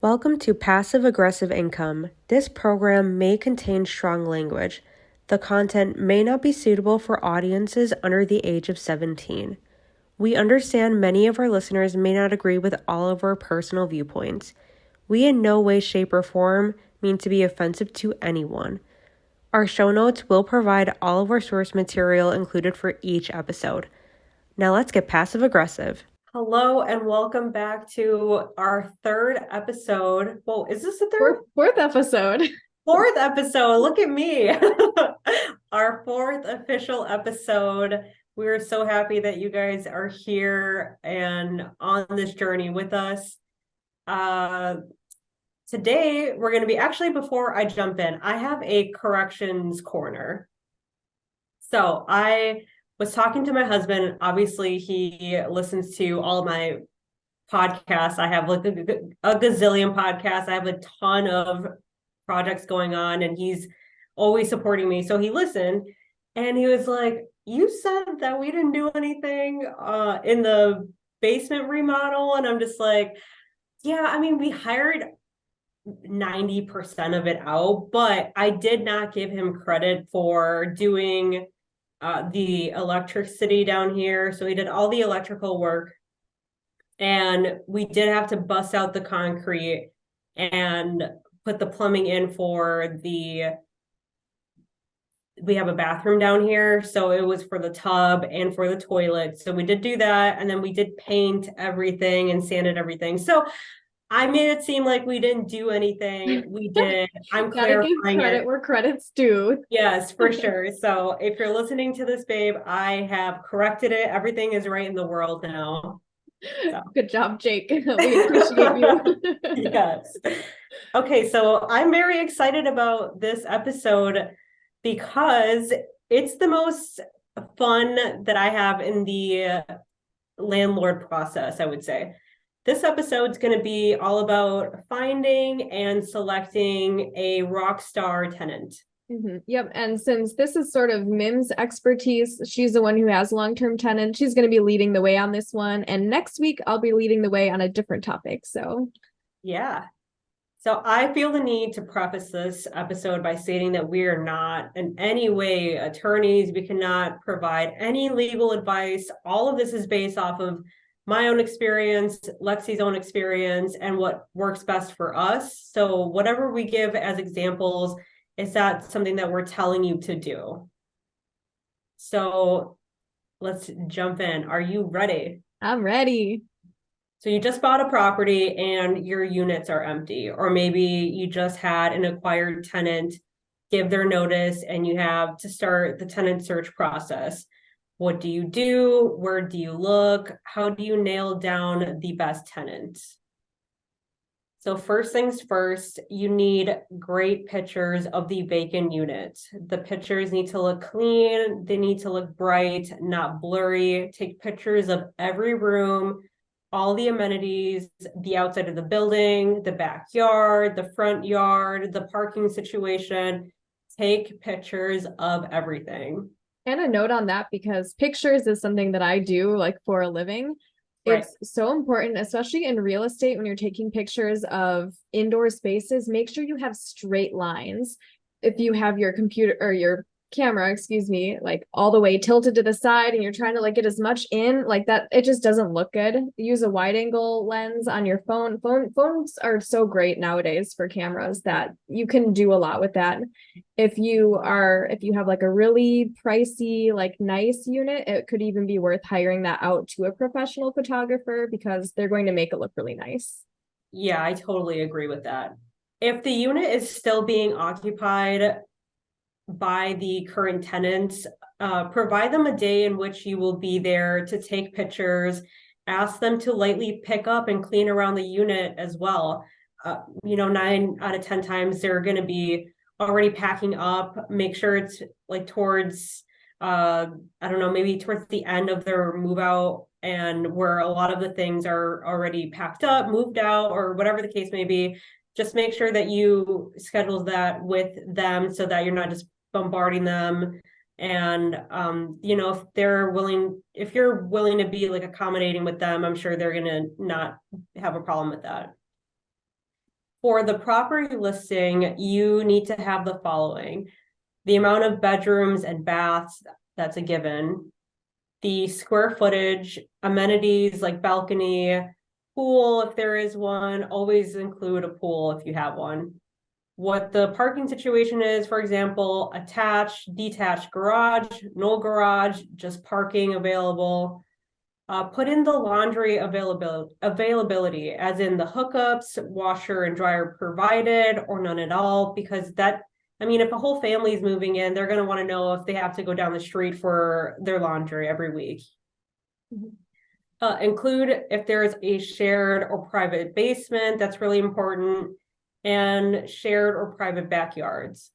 Welcome to Passive Aggressive Income. This program may contain strong language. The content may not be suitable for audiences under the age of 17. We understand many of our listeners may not agree with all of our personal viewpoints. We in no way, shape, or form mean to be offensive to anyone. Our show notes will provide all of our source material included for each episode. Now let's get passive aggressive. Hello and welcome back to our third episode. Well, is this the third? Fourth episode. Fourth episode. Look at me. Our fourth official episode. We're so happy that you guys are here and on this journey with us. Today, we're going to be actually, before I jump in, I have a corrections corner. So I was talking to my husband. Obviously, he listens to all my podcasts. I have like a gazillion podcasts. I have a ton of projects going on, and he's always supporting me. So he listened, and he was like, "You said that we didn't do anything in the basement remodel," and I'm just like, "Yeah, I mean, we hired 90% of it out, but I did not give him credit for doing the electricity down here. So he did all the electrical work, and we did have to bust out the concrete and put the plumbing in for we have a bathroom down here, so it was for the tub and for the toilet. So we did do that, and then we did paint everything and sanded everything. So I made it seem like we didn't do anything. We did. I'm Gotta give clarifying credit it. where credit's due. Yes, for sure. So if you're listening to this, babe, I have corrected it. Everything is right in the world now. So. Good job, Jake. We appreciate you. Yes. Okay, so I'm very excited about this episode because it's the most fun that I have in the landlord process, I would say. This episode is going to be all about finding and selecting a rock star tenant. Yep. And since this is sort of Mim's expertise, she's the one who has long-term tenants. She's going to be leading the way on this one. And next week, I'll be leading the way on a different topic. So, yeah. So I feel the need to preface this episode by stating that we are not in any way attorneys. We cannot provide any legal advice. All of this is based off of my own experience, Lexie's own experience, and what works best for us. So whatever we give as examples, is that something that we're telling you to do? So let's jump in. Are you ready? I'm ready. So you just bought a property and your units are empty, or maybe you just had an acquired tenant give their notice and you have to start the tenant search process. What do you do? Where do you look? How do you nail down the best tenant? So first things first, you need great pictures of the vacant unit. The pictures need to look clean. They need to look bright, not blurry. Take pictures of every room, all the amenities, the outside of the building, the backyard, the front yard, the parking situation. Take pictures of everything. And a note on that, because pictures is something that I do like for a living. Right. It's so important, especially in real estate, when you're taking pictures of indoor spaces, make sure you have straight lines. If you have your computer or your camera, excuse me, like all the way tilted to the side and you're trying to like get as much in like that, it just doesn't look good. Use a wide angle lens on your phones are so great nowadays for cameras that you can do a lot with that. If you have like a really pricey, like nice unit, it could even be worth hiring that out to a professional photographer because they're going to make it look really nice. Yeah, I totally agree with that. If the unit is still being occupied by the current tenants, provide them a day in which you will be there to take pictures. Ask them to lightly pick up and clean around the unit as well. 9 out of 10 times they're going to be already packing up. Make sure it's like towards, I don't know, maybe towards the end of their move out, and where a lot of the things are already packed up, moved out, or whatever the case may be. Just make sure that you schedule that with them so that you're not just bombarding them. And if you're willing to be like accommodating with them, I'm sure they're gonna not have a problem with that. For the property listing, you need to have the following: the amount of bedrooms and baths, that's a given. The square footage, amenities like balcony, pool, if there is one, always include a pool if you have one. What the parking situation is, for example, attached, detached garage, no garage, just parking available. Put in the laundry availability, as in the hookups, washer and dryer provided, or none at all, because that, I mean, if a whole family is moving in, they're going to want to know if they have to go down the street for their laundry every week. Include if there is a shared or private basement, that's really important, and shared or private backyards.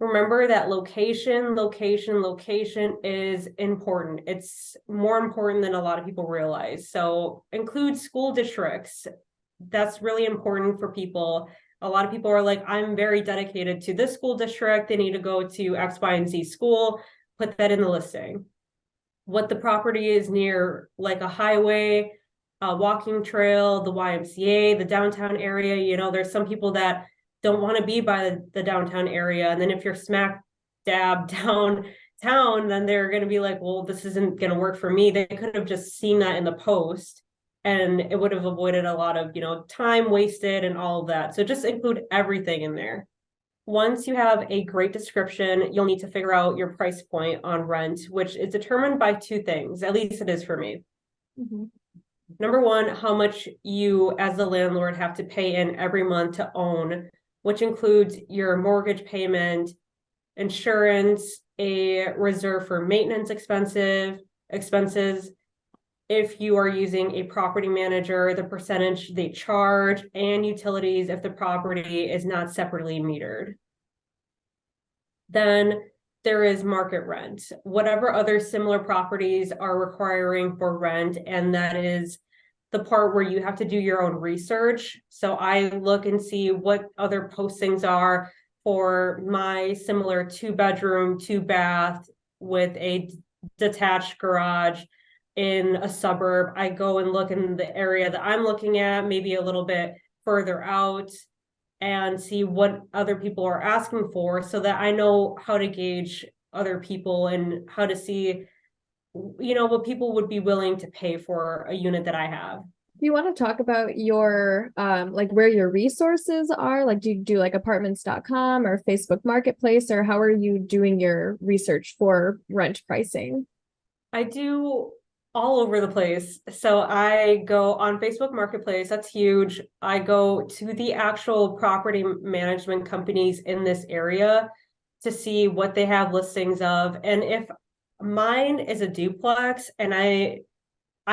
Remember that location is important. It's more important than a lot of people realize. So include school districts. That's really important for people. A lot of people are like, I'm very dedicated to this school district. They need to go to X, Y, and Z school. Put that in the listing. What the property is near, like a highway, a walking trail, the YMCA, the downtown area. You know, there's some people that don't want to be by the downtown area. And then if you're smack dab downtown, then they're going to be like, well, this isn't going to work for me. They could have just seen that in the post, and it would have avoided a lot of, you know, time wasted and all of that. So just include everything in there. Once you have a great description, you'll need to figure out your price point on rent, which is determined by two things. At least it is for me. Number one, how much you as the landlord have to pay in every month to own, which includes your mortgage payment, insurance, a reserve for maintenance expenses. If you are using a property manager, the percentage they charge, and utilities if the property is not separately metered. Then there is market rent, whatever other similar properties are requiring for rent, and that is the part where you have to do your own research. So I look and see what other postings are for my similar 2-bedroom, 2-bath with a detached garage in a suburb. I go and look in the area that I'm looking at, maybe a little bit further out, and see what other people are asking for, so that I know how to gauge other people and how to see, you know, what people would be willing to pay for a unit that I have. Do you want to talk about your like where your resources are? Like, do you do like apartments.com or Facebook Marketplace, or how are you doing your research for rent pricing? I do all over the place. So I go on Facebook Marketplace, that's huge. I go to the actual property management companies in this area to see what they have listings of. And if mine is a duplex, and I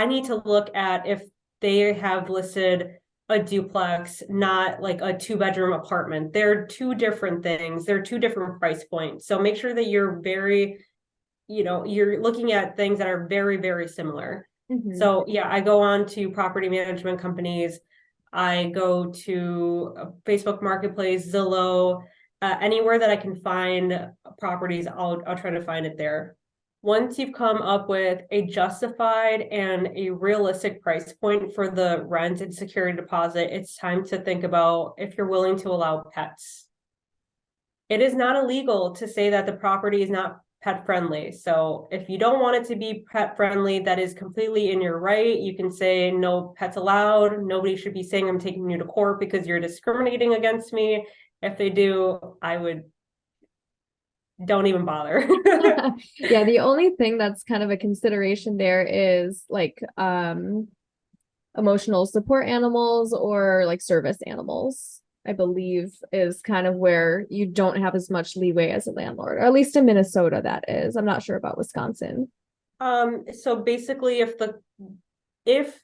need to look at if they have listed a duplex, not like a 2-bedroom apartment. They're two different things. They're two different price points. So make sure that you're very, you know, you're looking at things that are very, very similar. So yeah, I go on to property management companies. I go to Facebook Marketplace, Zillow, anywhere that I can find properties, I'll try to find it there. Once you've come up with a justified and a realistic price point for the rent and security deposit, it's time to think about if you're willing to allow pets. It is not illegal to say that the property is not pet friendly. So if you don't want it to be pet friendly, that is completely in your right. You can say no pets allowed. Nobody should be saying I'm taking you to court because you're discriminating against me. If they do, I would don't even bother. Yeah, the only thing that's kind of a consideration there is like emotional support animals or like service animals, I believe, is kind of where you don't have as much leeway as a landlord, or at least in Minnesota that is. I'm not sure about Wisconsin. So basically if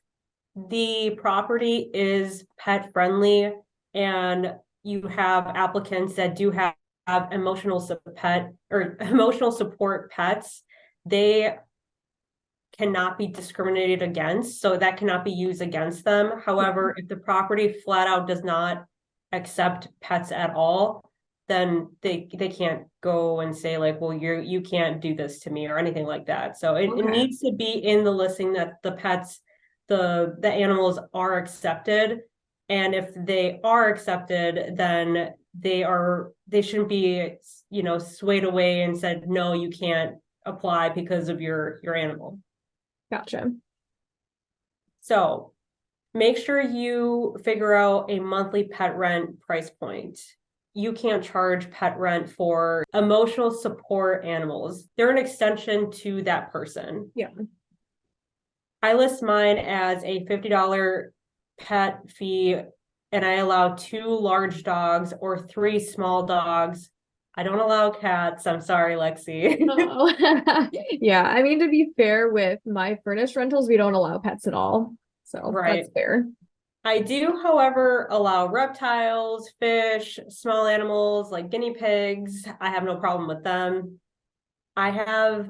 the property is pet friendly and you have applicants that do have emotional support pets, they cannot be discriminated against, so that cannot be used against them. However, if the property flat out does not accept pets at all, then they can't go and say like, well, you can't do this to me or anything like that. So it needs to be in the listing that the pets, the animals are accepted. And if they are accepted, then they shouldn't be, swayed away and said, no, you can't apply because of your animal. Gotcha. So make sure you figure out a monthly pet rent price point. You can't charge pet rent for emotional support animals. They're an extension to that person. Yeah. I list mine as a $50 pet fee, and I allow 2 large dogs or 3 small dogs. I don't allow cats. I'm sorry, Lexie. Oh. Yeah, I mean, to be fair, with my furnished rentals, we don't allow pets at all. So Right. that's fair. I do, however, allow reptiles, fish, small animals like guinea pigs. I have no problem with them. I have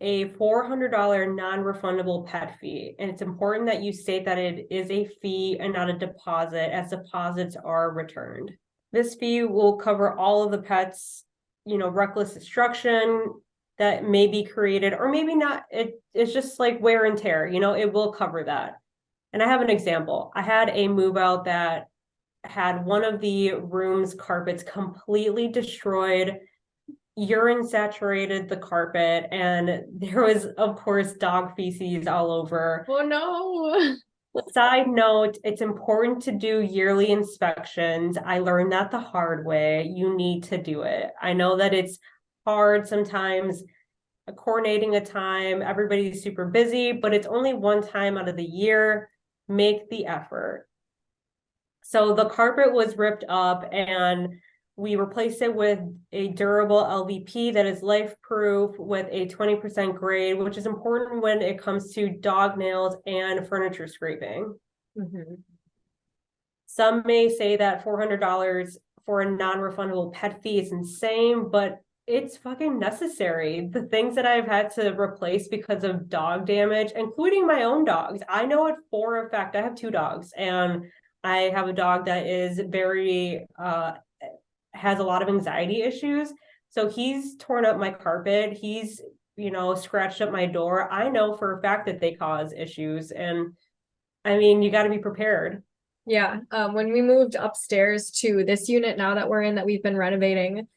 a $400 non-refundable pet fee, and it's important that you state that it is a fee and not a deposit, as deposits are returned. This fee will cover all of the pets, reckless destruction that may be created, or maybe not. It's just like wear and tear, it will cover that. And I have an example. I had a move out that had one of the room's carpets completely destroyed, urine saturated the carpet, and there was, of course, dog feces all over. Oh no. Side note, it's important to do yearly inspections. I learned that the hard way. You need to do it. I know that it's hard sometimes coordinating a time. Everybody's super busy, but it's only one time out of the year. Make the effort. So the carpet was ripped up, and we replaced it with a durable LVP that is life proof with a 20% grade, which is important when it comes to dog nails and furniture scraping. Mm-hmm. Some may say that $400 for a non-refundable pet fee is insane, but it's fucking necessary. The things that I've had to replace because of dog damage, including my own dogs. I know it for a fact. I have 2 dogs, and I have a dog that is very, has a lot of anxiety issues. So he's torn up my carpet. He's, scratched up my door. I know for a fact that they cause issues. And I mean, you got to be prepared. Yeah. When we moved upstairs to this unit now that we're in, that we've been renovating,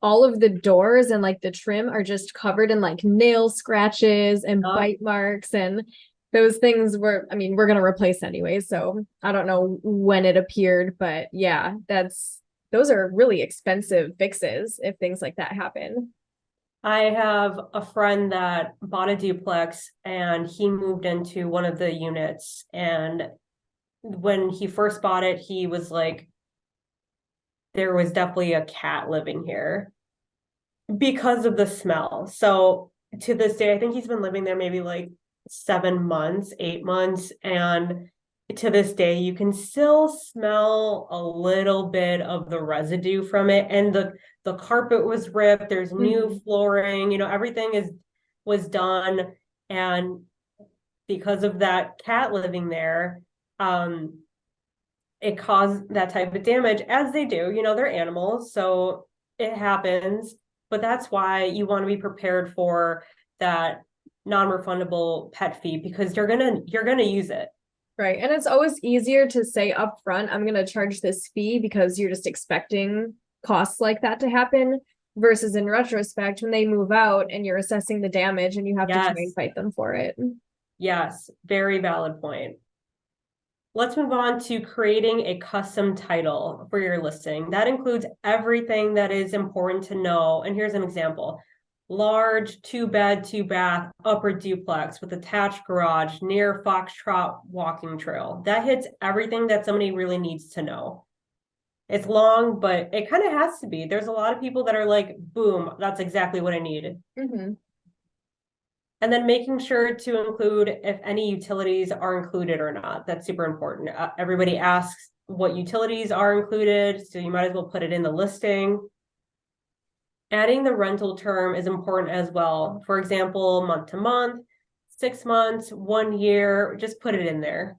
all of the doors and like the trim are just covered in like nail scratches and bite marks, and those things we're going to replace anyway. So I don't know when it appeared, but yeah, those are really expensive fixes if things like that happen. I have a friend that bought a duplex, and he moved into one of the units, and when he first bought it, he was like, there was definitely a cat living here because of the smell. So to this day, I think he's been living there maybe like 7 months, 8 months. And to this day, you can still smell a little bit of the residue from it. And the carpet was ripped. There's new flooring, everything was done. And because of that cat living there, it caused that type of damage, as they do. They're animals, so it happens. But that's why you want to be prepared for that non-refundable pet fee, because you're gonna use it. Right. And it's always easier to say upfront, I'm going to charge this fee, because you're just expecting costs like that to happen, versus in retrospect when they move out and you're assessing the damage and you have to try and fight them for it. Yes, very valid point. Let's move on to creating a custom title for your listing. That includes everything that is important to know. And here's an example. Large 2-bed, 2-bath, upper duplex with attached garage near Foxtrot walking trail. That hits everything that somebody really needs to know. It's long, but it kind of has to be. There's a lot of people that are like, boom, that's exactly what I need. Mm-hmm. And then making sure to include if any utilities are included or not. That's super important. Everybody asks what utilities are included, so you might as well put it in the listing. Adding the rental term is important as well. For example, month to month, 6 months, 1 year, just put it in there.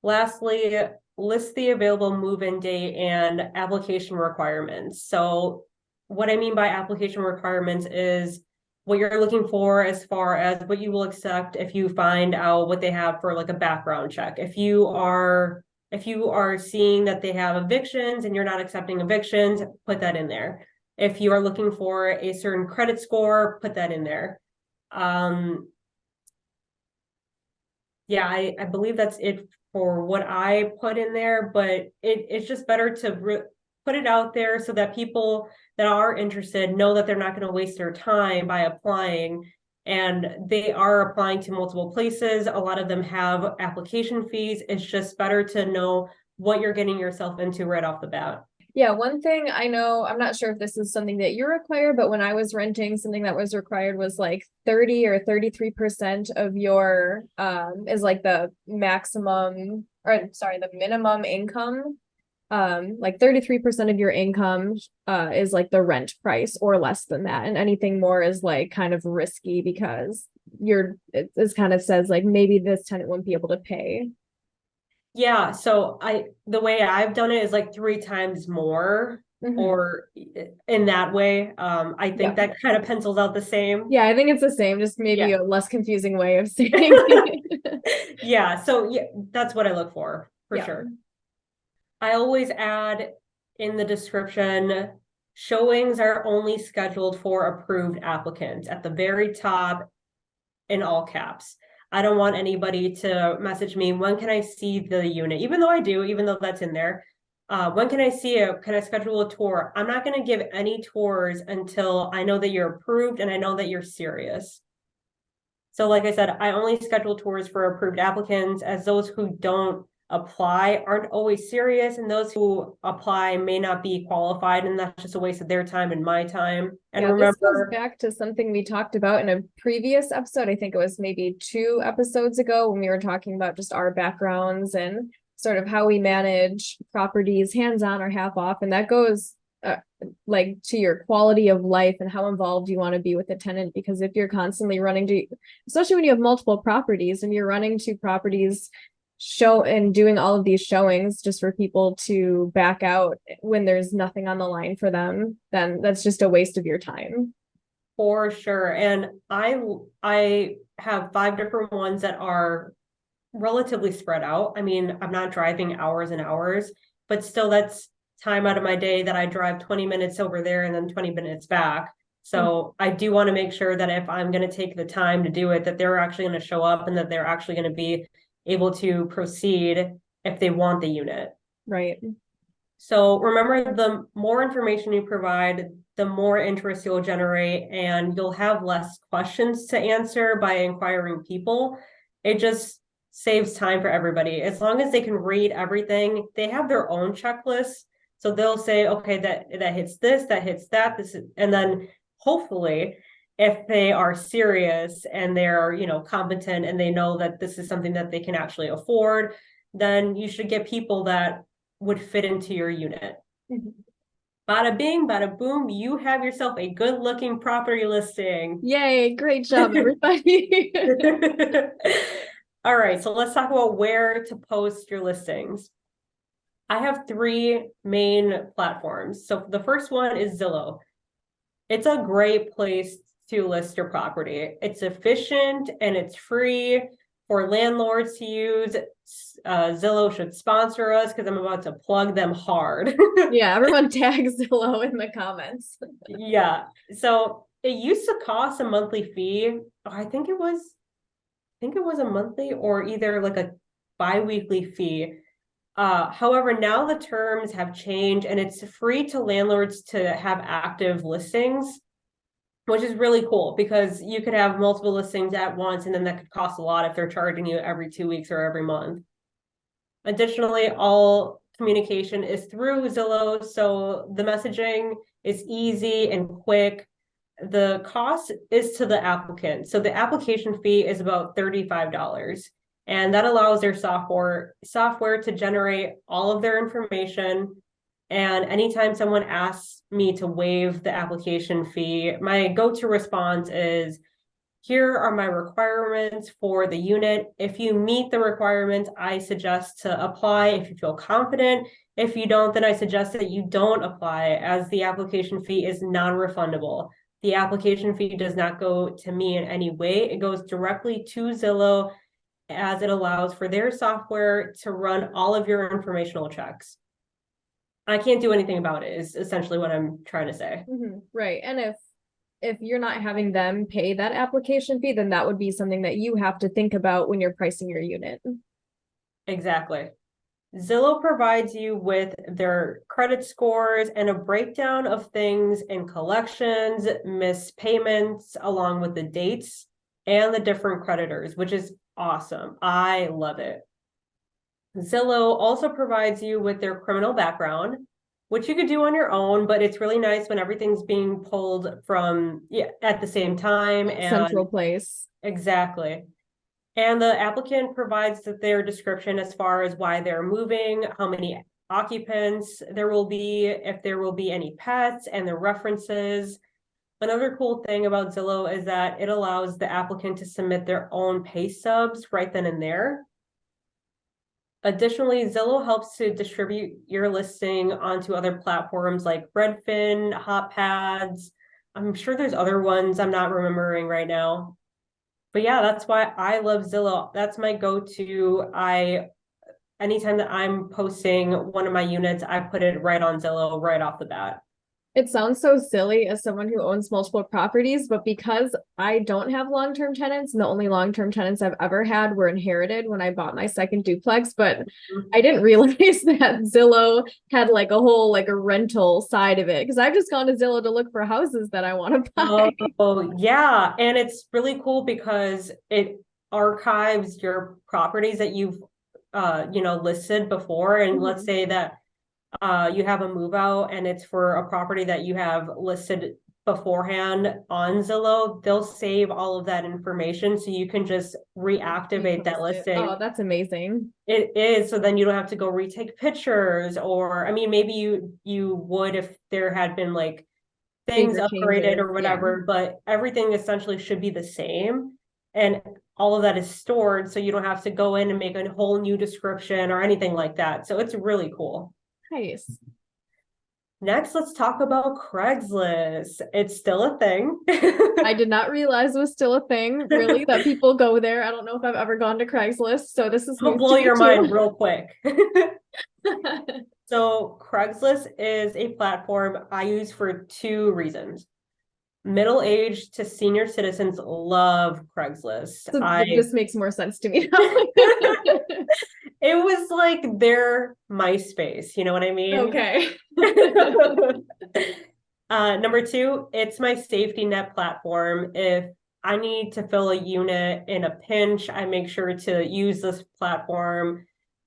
Lastly, list the available move-in date and application requirements. So what I mean by application requirements is what you're looking for as far as what you will accept if you find out what they have for like a background check. If you are If you are seeing that they have evictions and you're not accepting evictions, put that in there. If you are looking for a certain credit score, put that in there. Yeah, I believe that's it for what I put in there, but it's just better to put it out there so that people that are interested know that they're not going to waste their time by applying. And they are applying to multiple places. A lot of them have application fees. It's just better to know what you're getting yourself into right off the bat. Yeah, one thing I know, I'm not sure if this is something that you require, but when I was renting, something that was required was like 30 or 33% of your is like the maximum, or sorry, the minimum income. Like 33% of your income is like the rent price or less than that. And anything more is like kind of risky because it kind of says like maybe this tenant won't be able to pay. Yeah, so the way I've done it is like 3 times more, or in that way. I think Yeah. that kind of pencils out the same. Yeah, I think it's the same, just maybe Yeah. a less confusing way of saying it. Yeah, so yeah, that's what I look for Yeah. sure. I always add in the description, showings are only scheduled for approved applicants at the very top in all caps. I don't want anybody to message me, when can I see the unit? Even though I do, even though that's in there. When can I see it? Can I schedule a tour? I'm not going to give any tours until I know that you're approved and I know that you're serious. So like I said, I only schedule tours for approved applicants, as those who don't apply aren't always serious, and those who apply may not be qualified, and that's just a waste of their time and my time. And Yeah, this goes remember, back to something we talked about in a previous episode. I think it was maybe 2 episodes ago when we were talking about just our backgrounds and sort of how we manage properties hands-on or half off. And that goes like to your quality of life and how involved you want to be with the tenant. Because if you're constantly running to, especially when you have multiple properties and you're running to properties show and doing all of these showings just for people to back out when there's nothing on the line for them, then that's just a waste of your time. for sure. And I have 5 different ones that are relatively spread out. I mean, I'm not driving hours and hours, but still that's time out of my day that I drive 20 minutes over there and then 20 minutes back. So I do want to make sure that if I'm going to take the time to do it, that they're actually going to show up and that they're actually going to be able to proceed if they want the unit. Right. So remember, the more information you provide, the more interest you'll generate, and you'll have less questions to answer by inquiring people. It just saves time for everybody. As long as they can read everything, they have their own checklist. So they'll say, okay, that hits this, that hits that, this is, and then hopefully if they are serious and they're, competent and they know that this is something that they can actually afford, then you should get people that would fit into your unit. Bada bing, bada boom, you have yourself a good looking property listing. Yay, great job, everybody. All right, so let's talk about where to post your listings. I have 3 main platforms. So the first one is Zillow. It's a great place to list your property. It's efficient and it's free for landlords to use. Zillow should sponsor us because I'm about to plug them hard. Yeah, everyone tag Zillow in the comments. Yeah. So it used to cost a monthly fee. I think it was a monthly or either like a bi-weekly fee. However, now the terms have changed and it's free to landlords to have active listings, which is really cool because you could have multiple listings at once and then that could cost a lot if they're charging you every 2 weeks or every month. Additionally, all communication is through Zillow, so the messaging is easy and quick. The cost is to the applicant. So the application fee is about $35. And that allows their software to generate all of their information. And anytime someone asks me to waive the application fee, my go-to response is, here are my requirements for the unit. If you meet the requirements, I suggest to apply if you feel confident. If you don't, then I suggest that you don't apply, as the application fee is non-refundable. The application fee does not go to me in any way. It goes directly to Zillow. as it allows for their software to run all of your informational checks. I can't do anything about it, is essentially what I'm trying to say. Right. And if you're not having them pay that application fee, then that would be something that you have to think about when you're pricing your unit. Exactly. Zillow provides you with their credit scores and a breakdown of things in collections, missed payments, along with the dates and the different creditors, which is awesome. I love it. Zillow also provides you with their criminal background, which you could do on your own, but it's really nice when everything's being pulled from at the same time. And Central place. exactly. And the applicant provides their description as far as why they're moving, how many occupants there will be, if there will be any pets, and the references. Another cool thing about Zillow is that it allows the applicant to submit their own pay stubs right then and there. Additionally, Zillow helps to distribute your listing onto other platforms like Redfin, HotPads. I'm sure there's other ones I'm not remembering right now. But yeah, that's why I love Zillow. That's my go-to. Anytime that I'm posting one of my units, I put it right on Zillow right off the bat. It sounds so silly as someone who owns multiple properties, but because I don't have long-term tenants, and the only long-term tenants I've ever had were inherited when I bought my second duplex, but I didn't realize that Zillow had like a whole like a rental side of it, because I've just gone to Zillow to look for houses that I want to buy. Oh, yeah. And it's really cool because it archives your properties that you've listed before. And let's say that you have a move out and it's for a property that you have listed beforehand on Zillow, they'll save all of that information so you can just reactivate that listing. Oh, that's amazing. It is, so then you don't have to go retake pictures, or I mean maybe you would if there had been like things upgraded or whatever, but everything essentially should be the same. And all of that is stored, so you don't have to go in and make a whole new description or anything like that. So it's really cool. Nice. Next, let's talk about Craigslist. It's still a thing. I did not realize it was still a thing, really, that people go there. I don't know if I've ever gone to Craigslist, so this is It'll blow your mind real quick. So Craigslist is a platform I use for two reasons. Middle-aged to senior citizens love Craigslist. So this makes more sense to me now. It was like their MySpace, you know what I mean? Okay. Number two, it's my safety net platform. If I need to fill a unit in a pinch, I make sure to use this platform.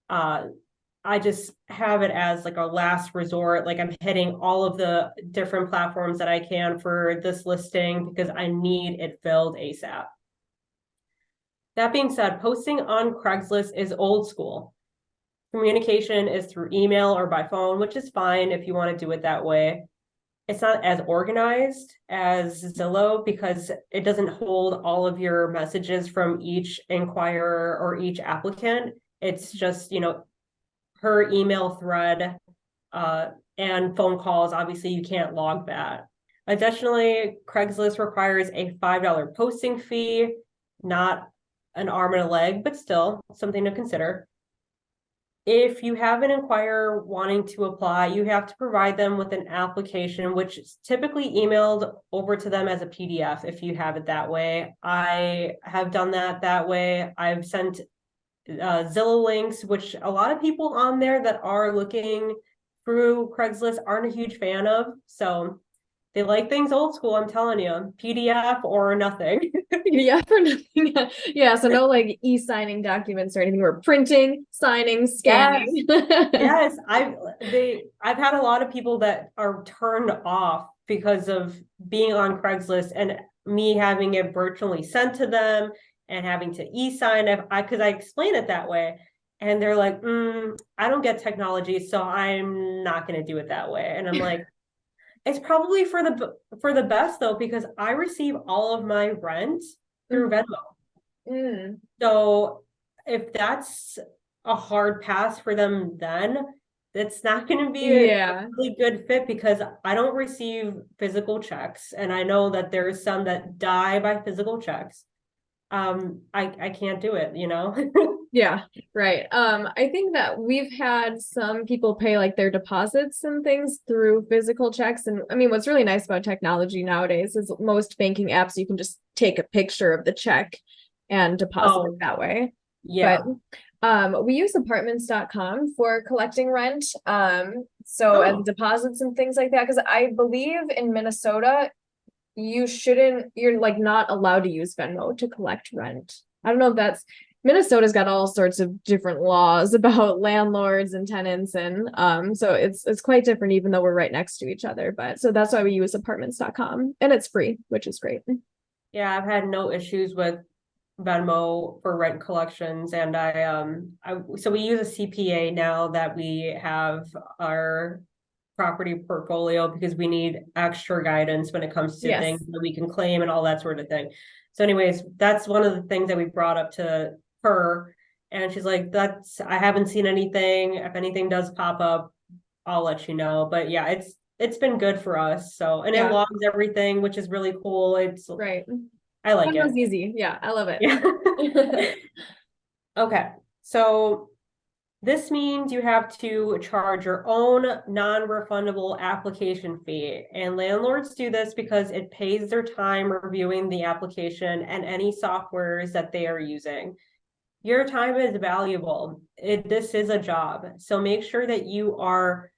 I just have it as like a last resort. Like I'm hitting all of the different platforms that I can for this listing because I need it filled ASAP. That being said, posting on Craigslist is old school. Communication is through email or by phone, which is fine if you want to do it that way. It's not as organized as Zillow because it doesn't hold all of your messages from each inquirer or each applicant. It's just, her email thread and phone calls. Obviously, you can't log that. Additionally, Craigslist requires a $5 posting fee, not an arm and a leg, but still something to consider. If you have an inquirer wanting to apply, you have to provide them with an application, which is typically emailed over to them as a PDF if you have it that way. I have done that way. I've sent Zillow links, which a lot of people on there that are looking through Craigslist aren't a huge fan of. So they like things old school, I'm telling you, PDF or nothing. PDF or nothing. Yeah, so no like e-signing documents or anything. We're printing, signing, scanning. Yes, I've had a lot of people that are turned off because of being on Craigslist and me having it virtually sent to them and having to e-sign because I explain it that way. And they're like, I don't get technology, so I'm not going to do it that way. And I'm like, it's probably for the best though, because I receive all of my rent through Venmo. So if that's a hard pass for them, then it's not going to be a really good fit because I don't receive physical checks. And I know that there's some that die by physical checks. I can't do it, you know? Yeah, right. I think that we've had some people pay like their deposits and things through physical checks. And I mean, what's really nice about technology nowadays is most banking apps, you can just take a picture of the check and deposit it Oh, that way. But yeah. we use apartments.com for collecting rent. So and Oh, deposits and things like that. Because I believe in Minnesota, you're like not allowed to use Venmo to collect rent. I don't know if that's Minnesota's got all sorts of different laws about landlords and tenants, and so it's quite different even though we're right next to each other. But so that's why we use apartments.com, and it's free, which is great. yeah, I've had no issues with Venmo for rent collections, and so we use a CPA now that we have our property portfolio because we need extra guidance when it comes to things Yes. that we can claim and all that sort of thing. So anyways, that's one of the things that we brought up to her, and she's like, I haven't seen anything. If anything does pop up, I'll let you know. But yeah, it's been good for us. So, and it Yeah, logs everything, which is really cool. right. I like it. Venmo's easy. Yeah, I love it. Yeah. Okay. So this means you have to charge your own non-refundable application fee. And landlords do this because it pays their time reviewing the application and any softwares that they are using. Your time is valuable. This is a job. So make sure that you are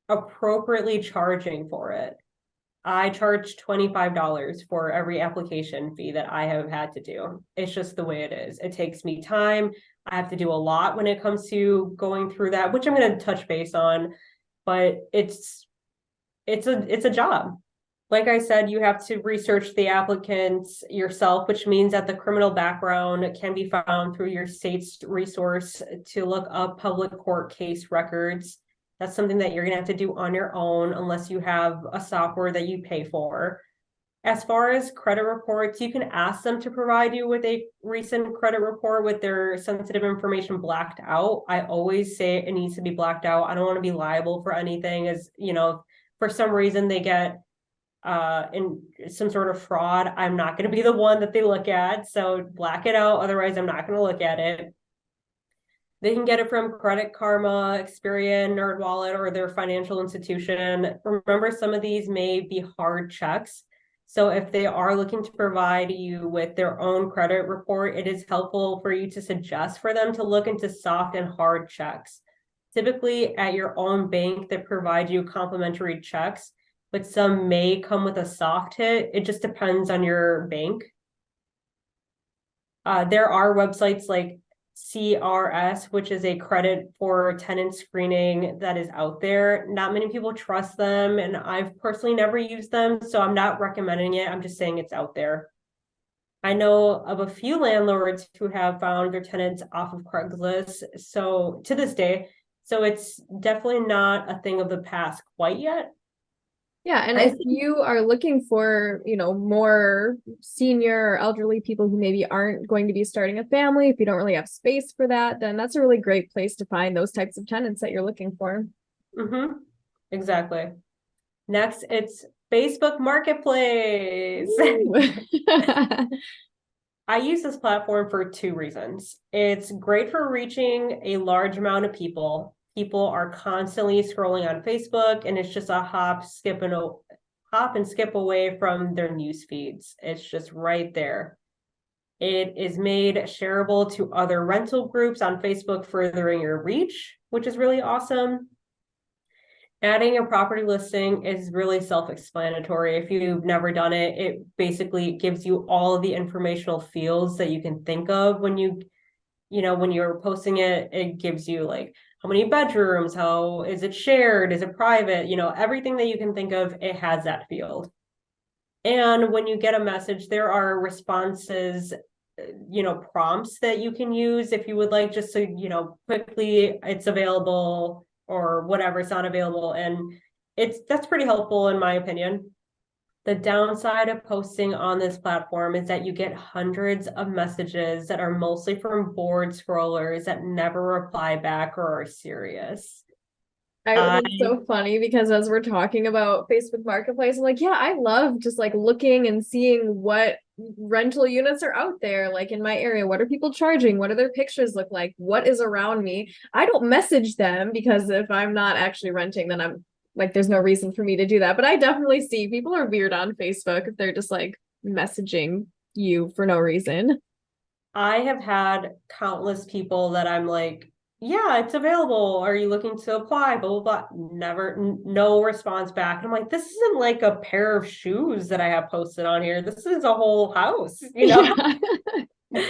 appropriately charging for it. I charge $25 for every application fee that I have had to do. It's just the way it is. It takes me time. I have to do a lot when it comes to going through that, which I'm going to touch base on, but it's a job. Like I said, you have to research the applicants yourself, which means that the criminal background can be found through your state's resource to look up public court case records. That's something that you're going to have to do on your own unless you have a software that you pay for. As far as credit reports, you can ask them to provide you with a recent credit report with their sensitive information blacked out. I always say it needs to be blacked out. I don't want to be liable for anything as, for some reason they get in some sort of fraud. I'm not going to be the one that they look at. So black it out. Otherwise, I'm not going to look at it. They can get it from Credit Karma, Experian, NerdWallet, or their financial institution. Remember, some of these may be hard checks. So if they are looking to provide you with their own credit report, it is helpful for you to suggest for them to look into soft and hard checks. Typically at your own bank that provide you complimentary checks, but some may come with a soft hit. It just depends on your bank. There are websites like CRS, which is a credit for tenant screening that is out there. Not many people trust them, and I've personally never used them, so I'm not recommending it. I'm just saying it's out there. I know of a few landlords who have found their tenants off of Craigslist, so to this day, so it's definitely not a thing of the past quite yet. Yeah, and I if think you are looking for, more senior or elderly people who maybe aren't going to be starting a family, if you don't really have space for that, then that's a really great place to find those types of tenants that you're looking for. exactly. Next, it's Facebook Marketplace. I use this platform for two reasons. It's great for reaching a large amount of people. People are constantly scrolling on Facebook, and it's just a hop, hop and skip away from their news feeds. It's just right there. It is made shareable to other rental groups on Facebook, furthering your reach, which is really awesome. Adding a property listing is really self-explanatory. If you've never done it, it basically gives you all of the informational fields that you can think of when when you're posting it. It gives you like how many bedrooms, how is it shared, is it private, everything that you can think of, it has that field. And when you get a message, there are responses, prompts that you can use if you would like, just so, quickly it's available or whatever, it's not available. And that's pretty helpful in my opinion. The downside of posting on this platform is that you get hundreds of messages that are mostly from bored scrollers that never reply back or are serious. It's so funny because as we're talking about Facebook Marketplace, I'm like, yeah, I love just like looking and seeing what rental units are out there, like in my area. What are people charging? What do their pictures look like? What is around me? I don't message them because if I'm not actually renting, then I'm like, there's no reason for me to do that. But I definitely see people are weird on Facebook if they're just like messaging you for no reason. I have had countless people that I'm like, yeah, it's available. Are you looking to apply? Blah, blah, blah. Never, no response back. And I'm like, this isn't like a pair of shoes that I have posted on here. This is a whole house, you know? Yeah.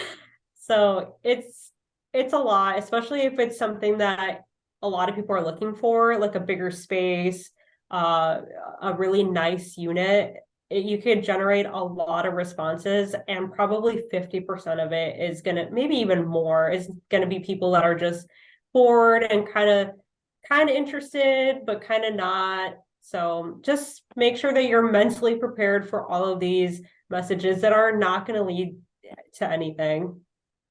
So it's a lot, especially if it's something that a lot of people are looking for, like a bigger space, a really nice unit. You could generate a lot of responses, and probably 50% of it is gonna, maybe even more, is gonna be people that are just bored and kind of interested, but kind of not. So just make sure that you're mentally prepared for all of these messages that are not going to lead to anything.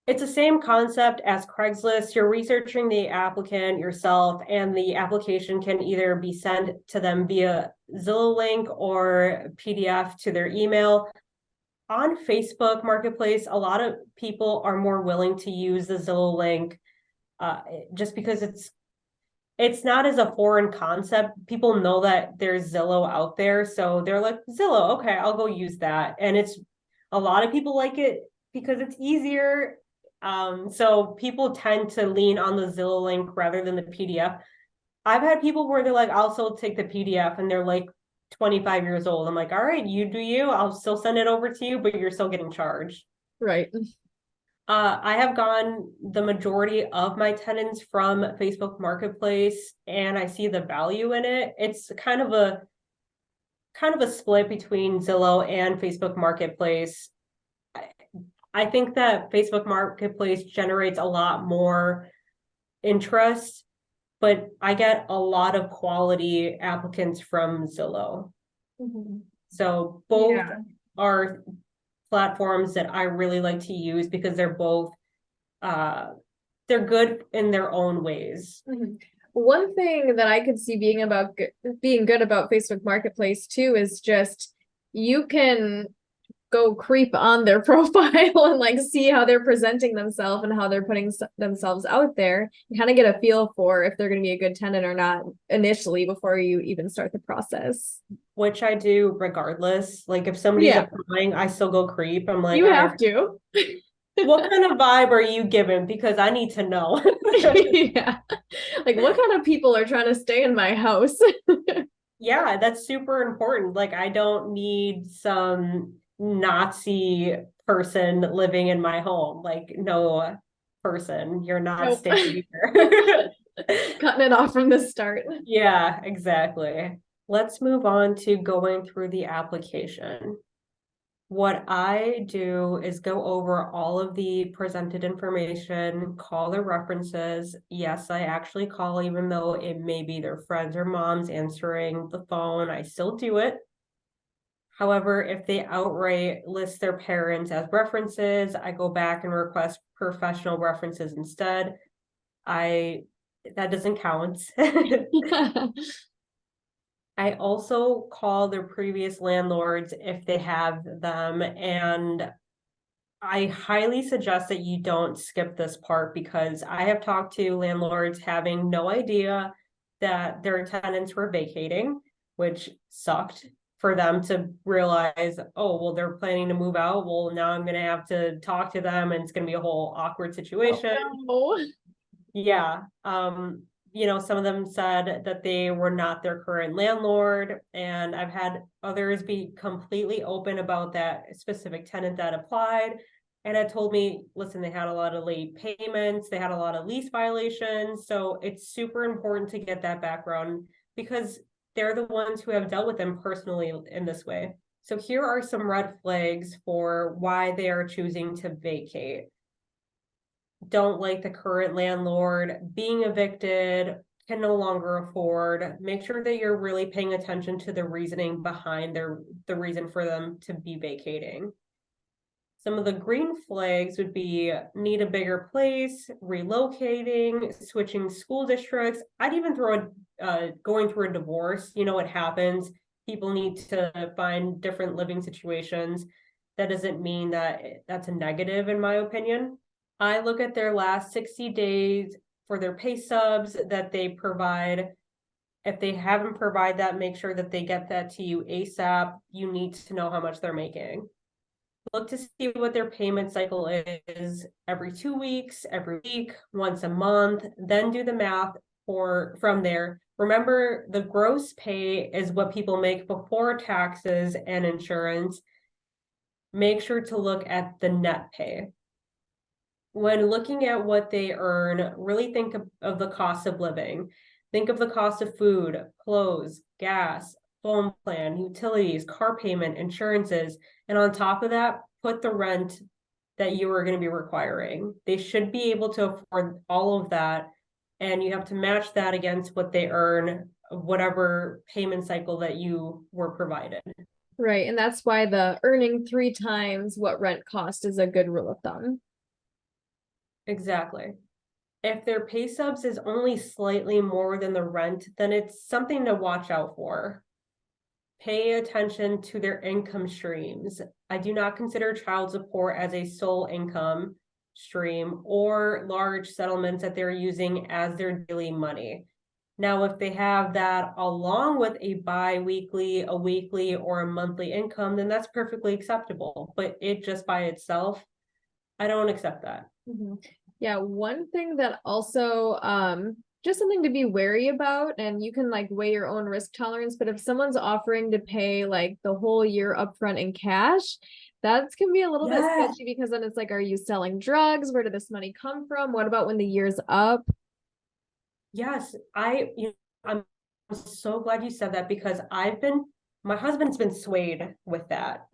It's the same concept as Craigslist. You're researching the applicant yourself, and the application can either be sent to them via Zillow link or PDF to their email. On Facebook Marketplace, a lot of people are more willing to use the Zillow link, just because it's not as a foreign concept. People know that there's Zillow out there, so they're like, Zillow, okay, I'll go use that. And it's a lot of people like it because it's easier. So people tend to lean on the Zillow link rather than the PDF. I've had people where they're like, I'll still take the PDF, and they're like 25 years old. I'm like, all right, you do you. I'll still send it over to you, but you're still getting charged. Right. I have gone the majority of my tenants from Facebook Marketplace, and I see the value in it. It's kind of a split between Zillow and Facebook Marketplace. I think that Facebook Marketplace generates a lot more interest, but I get a lot of quality applicants from Zillow. Mm-hmm. So both Yeah. are platforms that I really like to use because they're both they're good in their own ways. Mhm. One thing that I could see being good about Facebook Marketplace too is just you can go creep on their profile and like see how they're presenting themselves and how they're putting themselves out there and kind of get a feel for if they're going to be a good tenant or not initially before you even start the process. Which I do regardless. Like if somebody's Yeah, applying, I still go creep. I'm like, you all right, have to. what kind of vibe are you giving? Because I need to know. Yeah. Like what kind of people are trying to stay in my house? Yeah, that's super important. Like I don't need some Nazi person living in my home. Like no person, you're not Nope. staying here. Cutting it off from the start. Yeah, exactly. Let's move on to going through the application. What I do is go over all of the presented information, call their references. Yes, I actually call, even though it may be their friends or moms answering the phone, I still do it. However, if they outright list their parents as references, I go back and request professional references instead. That doesn't count. I also call their previous landlords if they have them, and I highly suggest that you don't skip this part because I have talked to landlords having no idea that their tenants were vacating, which sucked for them to realize, oh, well, they're planning to move out. Well, now I'm going to have to talk to them, and it's going to be a whole awkward situation. Oh, Yeah. Some of them said that they were not their current landlord, and I've had others be completely open about that specific tenant that applied and had told me, listen, they had a lot of late payments, they had a lot of lease violations. So it's super important to get that background because they're the ones who have dealt with them personally in this way. So here are some red flags for why they are choosing to vacate. Don't like the current landlord, being evicted, can no longer afford. Make sure that you're really paying attention to the reasoning behind the reason for them to be vacating. Some of the green flags would be need a bigger place, relocating, switching school districts. I'd even throw going through a divorce, you know, it happens. People need to find different living situations. That doesn't mean that that's a negative, in my opinion. I look at their last 60 days for their pay stubs that they provide. If they haven't provided that, make sure that they get that to you ASAP. You need to know how much they're making. Look to see what their payment cycle is every 2 weeks, every week, once a month, then do the math from there. Remember, the gross pay is what people make before taxes and insurance. Make sure to look at the net pay. When looking at what they earn, really think of the cost of living. Think of the cost of food, clothes, gas, phone plan, utilities, car payment, insurances, and on top of that, put the rent that you are going to be requiring. They should be able to afford all of that, and you have to match that against what they earn, whatever payment cycle that you were provided. Right. And that's why the earning 3 times what rent cost is a good rule of thumb. Exactly. If their pay stubs is only slightly more than the rent, then it's something to watch out for. Pay attention to their income streams. I do not consider child support as a sole income stream or large settlements that they're using as their daily money. Now, if they have that along with a bi-weekly, a weekly, or a monthly income, then that's perfectly acceptable. But it just by itself, I don't accept that. Mm-hmm. Yeah, one thing that also just something to be wary about, and you can like weigh your own risk tolerance, but if someone's offering to pay like the whole year upfront in cash, that can be a little bit sketchy, because then it's like, are you selling drugs? Where did this money come from? What about when the year's up? Yes, I'm so glad you said that, because my husband's been swayed with that.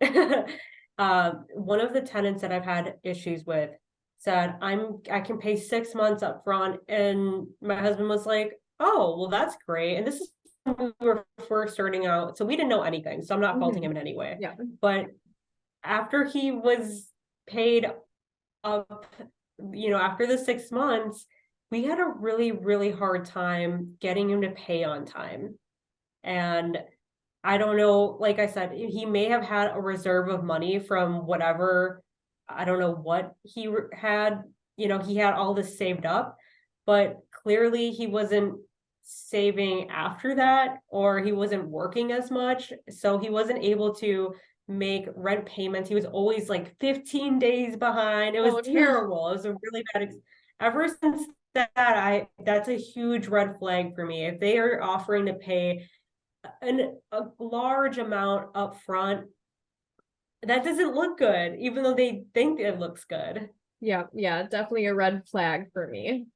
One of the tenants that I've had issues with said, I can pay 6 months up front, and my husband was like, oh, well, that's great. And this is when we were first starting out, so we didn't know anything, so I'm not faulting him in any way. Yeah. But after he was paid up, after the 6 months, we had a really, really hard time getting him to pay on time. And I don't know, like I said, he may have had a reserve of money from whatever, I don't know what he had, he had all this saved up, but clearly he wasn't saving after that, or he wasn't working as much. So he wasn't able to make rent payments. He was always like 15 days behind. It was terrible. No. It was a really bad, ever since that's a huge red flag for me. If they are offering to pay a large amount up front, that doesn't look good, even though they think it looks good. Yeah, definitely a red flag for me.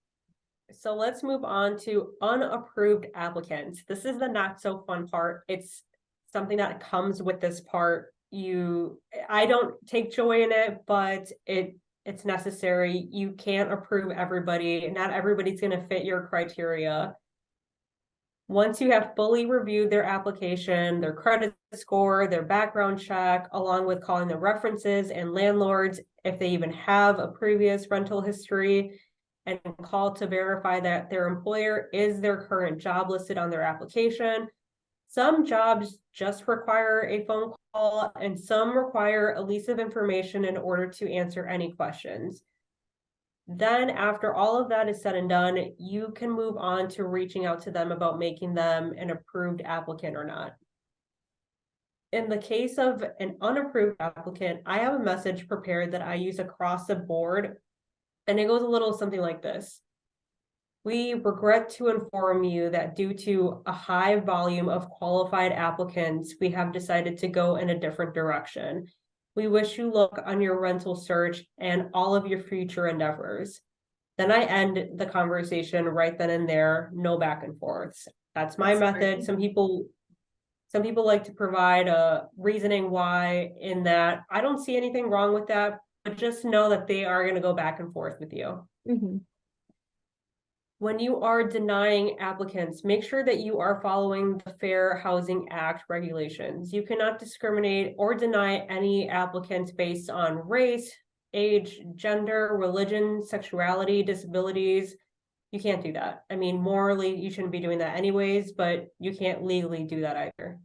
So let's move on to unapproved applicants. This is the not so fun part. It's something that comes with this part. I don't take joy in it, but it's necessary. You can't approve everybody. Not everybody's going to fit your criteria. Once you have fully reviewed their application, their credit score, their background check, along with calling the references and landlords, if they even have a previous rental history, and call to verify that their employer is their current job listed on their application. Some jobs just require a phone call, and some require a lease of information in order to answer any questions. Then after all of that is said and done, you can move on to reaching out to them about making them an approved applicant or not. In the case of an unapproved applicant, I have a message prepared that I use across the board, and it goes a little something like this. We regret to inform you that due to a high volume of qualified applicants, we have decided to go in a different direction. We wish you luck on your rental search and all of your future endeavors. Then I end the conversation right then and there, no back and forths. That's my method. Some people like to provide a reasoning why in that. I don't see anything wrong with that, but just know that they are going to go back and forth with you. Mm-hmm. When you are denying applicants, make sure that you are following the Fair Housing Act regulations. You cannot discriminate or deny any applicants based on race, age, gender, religion, sexuality, disabilities, You can't do that. I mean, morally, you shouldn't be doing that anyways, but you can't legally do that either.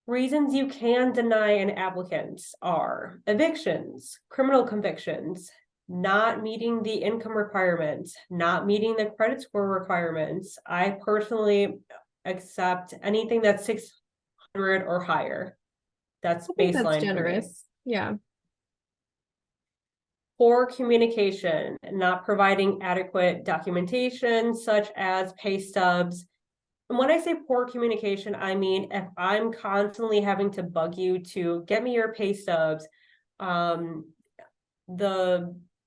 Reasons you can deny an applicant are evictions, criminal convictions, not meeting the income requirements, not meeting the credit score requirements. I personally accept anything that's 600 or higher. That's I think that's baseline for me. generous. Yeah. Poor communication, not providing adequate documentation such as pay stubs. And when I say poor communication, I mean if I'm constantly having to bug you to get me your pay stubs, the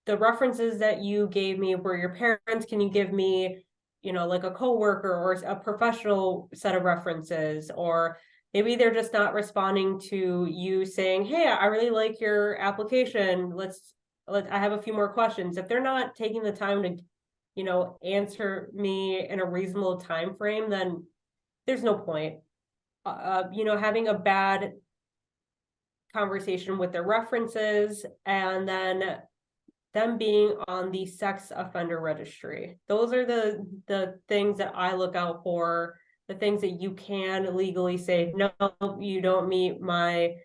references that you gave me were your parents, can you give me, like a coworker or a professional set of references? Or maybe they're just not responding to you saying, hey, I really like your application. I have a few more questions. If they're not taking the time to, answer me in a reasonable time frame, then there's no point. Having a bad conversation with their references, and then them being on the sex offender registry. Those are the things that I look out for, the things that you can legally say, no, you don't meet my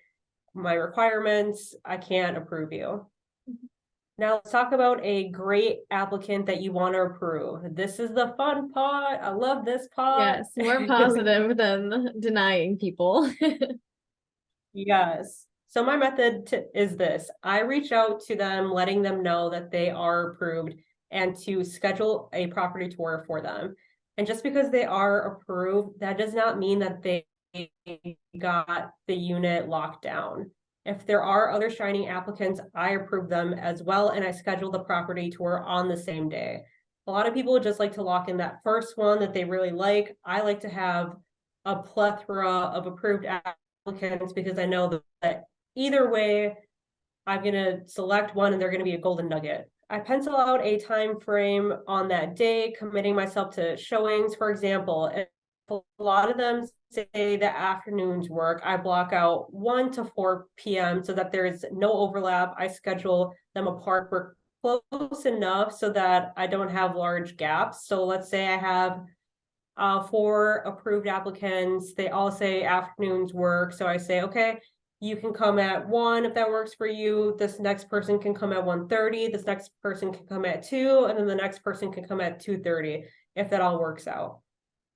requirements, I can't approve you. Now let's talk about a great applicant that you want to approve. This is the fun part. I love this part. Yes, more positive than denying people. Yes. So my method is this. I reach out to them, letting them know that they are approved and to schedule a property tour for them. And just because they are approved, that does not mean that they got the unit locked down. If there are other shining applicants, I approve them as well, and I schedule the property tour on the same day. A lot of people just like to lock in that first one that they really like. I like to have a plethora of approved applicants because I know that either way, I'm going to select one and they're going to be a golden nugget. I pencil out a time frame on that day, committing myself to showings. For example, if a lot of them say the afternoons work, I block out 1 to 4 p.m. so that there's no overlap. I schedule them apart for close enough so that I don't have large gaps. So let's say I have 4 approved applicants. They all say afternoons work. So I say, okay, you can come at 1 if that works for you. This next person can come at 1:30. This next person can come at 2, and then the next person can come at 2:30 if that all works out.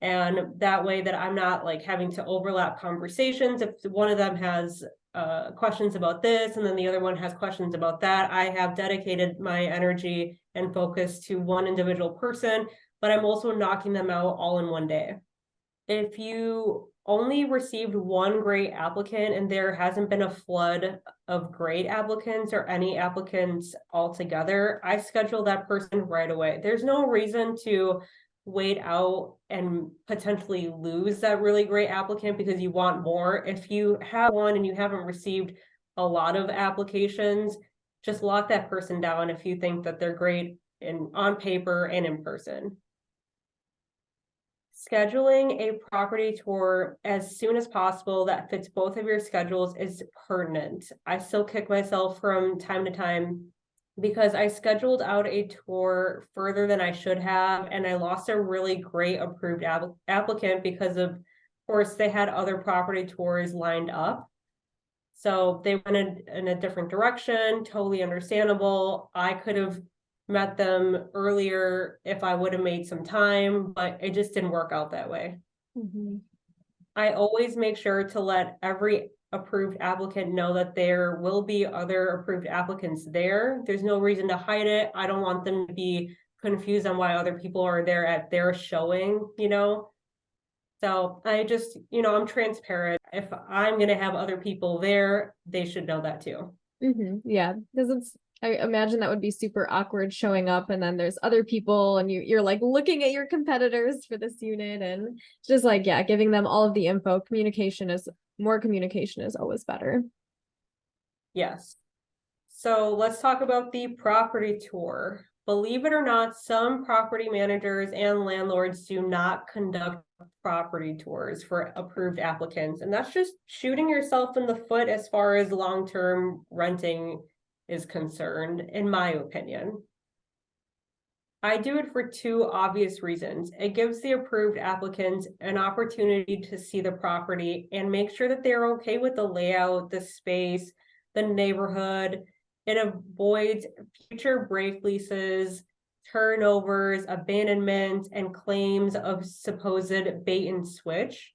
And that way that I'm not like having to overlap conversations. If one of them has questions about this and then the other one has questions about that, I have dedicated my energy and focus to one individual person, but I'm also knocking them out all in one day. If you only received one great applicant and there hasn't been a flood of great applicants or any applicants altogether, I schedule that person right away. There's no reason to wait out and potentially lose that really great applicant because you want more. If you have one and you haven't received a lot of applications, just lock that person down if you think that they're great on paper and in person. Scheduling a property tour as soon as possible that fits both of your schedules is pertinent. I still kick myself from time to time because I scheduled out a tour further than I should have, and I lost a really great approved applicant because of course, they had other property tours lined up. So they went in a different direction, totally understandable. I could have met them earlier if I would have made some time, but it just didn't work out that way. Mm-hmm. I always make sure to let every approved applicant know that there will be other approved applicants there. There's no reason to hide it. I don't want them to be confused on why other people are there at their showing, So I just, I'm transparent. If I'm going to have other people there, they should know that too. Mm-hmm. Yeah, because I imagine that would be super awkward showing up and then there's other people and you're like looking at your competitors for this unit and just like, yeah, giving them all of the info. More communication is always better. Yes. So let's talk about the property tour. Believe it or not, some property managers and landlords do not conduct property tours for approved applicants. And that's just shooting yourself in the foot as far as long-term renting is concerned, in my opinion. I do it for two obvious reasons. It gives the approved applicants an opportunity to see the property and make sure that they're okay with the layout, the space, the neighborhood. It avoids future break leases, turnovers, abandonments, and claims of supposed bait and switch.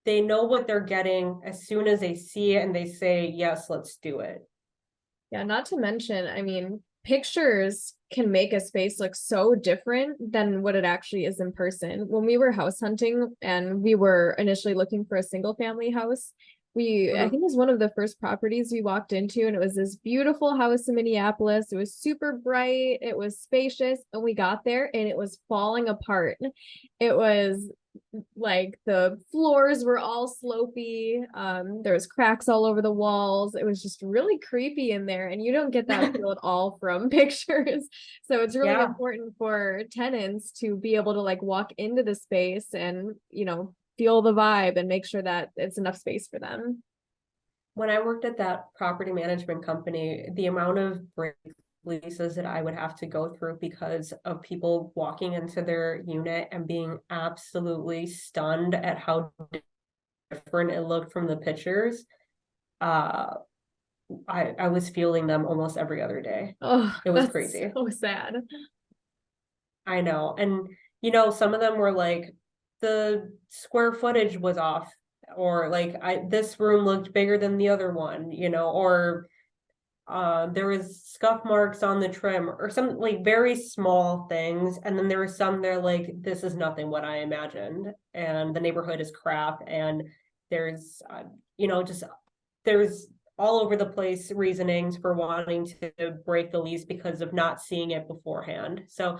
They know what they're getting as soon as they see it and they say, yes, let's do it. Yeah, not to mention, I mean, pictures can make a space look so different than what it actually is in person. When we were house hunting and we were initially looking for a single family house, I think it was one of the first properties we walked into, and it was this beautiful house in Minneapolis. It was super bright, it was spacious, and we got there and it was falling apart. It was like the floors were all slopey, there was cracks all over the walls. It was just really creepy in there, and you don't get that feel at all from pictures. So it's really important for tenants to be able to like walk into the space and, you know, feel the vibe and make sure that it's enough space for them. When I worked at that property management company, the amount of break leases that I would have to go through because of people walking into their unit and being absolutely stunned at how different it looked from the pictures. I was feeling them almost every other day. Oh, it was that's crazy. so sad. I know. And you know, some of them were like the square footage was off, or like this room looked bigger than the other one, you know, or there was scuff marks on the trim or some like very small things. And then there were some there like, this is nothing what I imagined, and the neighborhood is crap, and there's you know, just there's all over the place reasonings for wanting to break the lease because of not seeing it beforehand. So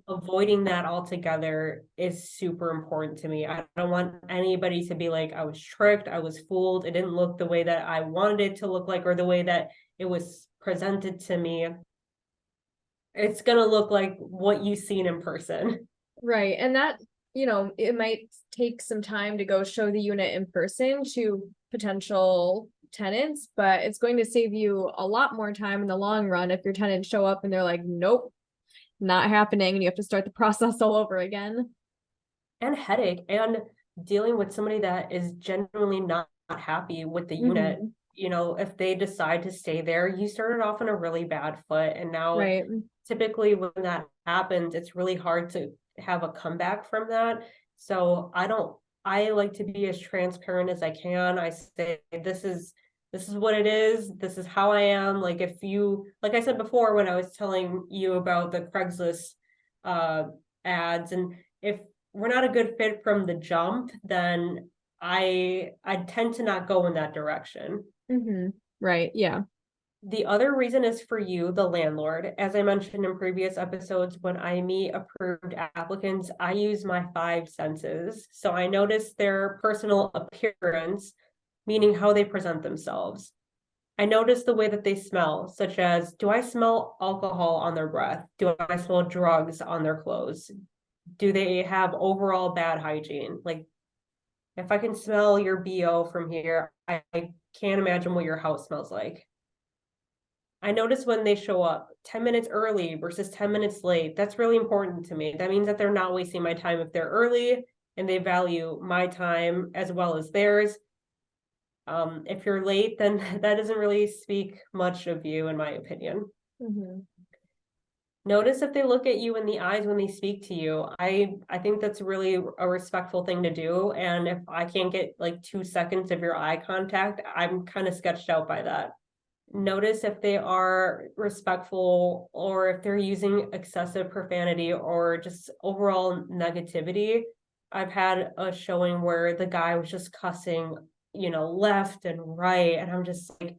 avoiding that altogether is super important to me. I don't want anybody to be like, I was tricked, I was fooled, it didn't look the way that I wanted it to look like, or the way that it was presented to me. It's gonna look like what you've seen in person. Right. And that, you know, it might take some time to go show the unit in person to potential tenants, but it's going to save you a lot more time in the long run if your tenants show up and they're like, nope, not happening, and you have to start the process all over again. And headache, and dealing with somebody that is genuinely not happy with the unit. You know, if they decide to stay there, you started off on a really bad foot, and now Right. typically when that happens, it's really hard to have a comeback from that. So I like to be as transparent as I can. I say, this is what it is, this is how I am. Like, if you, like I said before when I was telling you about the Craigslist ads, and if we're not a good fit from the jump, then I tend to not go in that direction. Right. Yeah. The other reason is for you, the landlord. As I mentioned in previous episodes, when I meet approved applicants, I use my five senses. So I notice their personal appearance, meaning how they present themselves. I notice the way that they smell, such as, do I smell alcohol on their breath? Do I smell drugs on their clothes? Do they have overall bad hygiene? Like, if I can smell your BO from here, I can't imagine what your house smells like. I notice when they show up 10 minutes early versus 10 minutes late. That's really important to me. That means that they're not wasting my time if they're early and they value my time as well as theirs. If you're late, then that doesn't really speak much of you, in my opinion. Notice if they look at you in the eyes when they speak to you. I think that's really a respectful thing to do. And if I can't get like 2 seconds of your eye contact, I'm kind of sketched out by that. Notice if they are respectful, or if they're using excessive profanity or just overall negativity. I've had a showing where the guy was just cussing, you know, left and right. And I'm just like,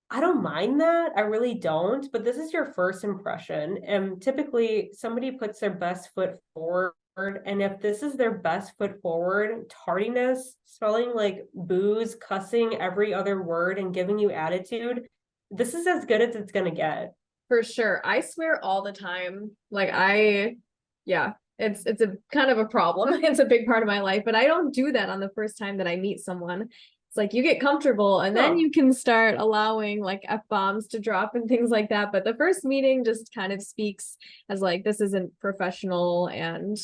I don't mind that. I really don't. But this is your first impression. And typically somebody puts their best foot forward. And if this is their best foot forward, tardiness, smelling like booze, cussing every other word, and giving you attitude, this is as good as it's going to get. For sure. I swear all the time. Like yeah, it's a kind of a problem. It's a big part of my life, but I don't do that on the first time that I meet someone. It's like you get comfortable and then Oh. you can start allowing like F-bombs to drop and things like that. But the first meeting just kind of speaks as like this isn't professional, and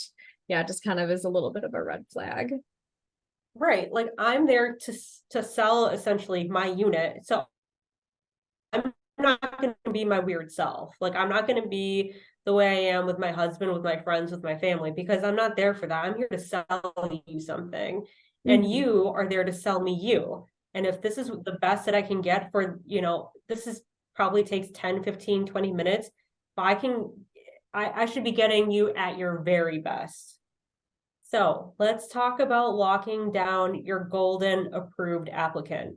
yeah, just kind of is a little bit of a red flag. Right, like I'm there to sell essentially my unit. So I'm not going to be my weird self. Like I'm not going to be the way I am with my husband, with my friends, with my family, because I'm not there for that. I'm here to sell you something, and Mhm. you are there to sell me you. And if this is the best that I can get for, this is probably takes 10, 15, 20 minutes, but I should be getting you at your very best. So let's talk about locking down your golden approved applicant.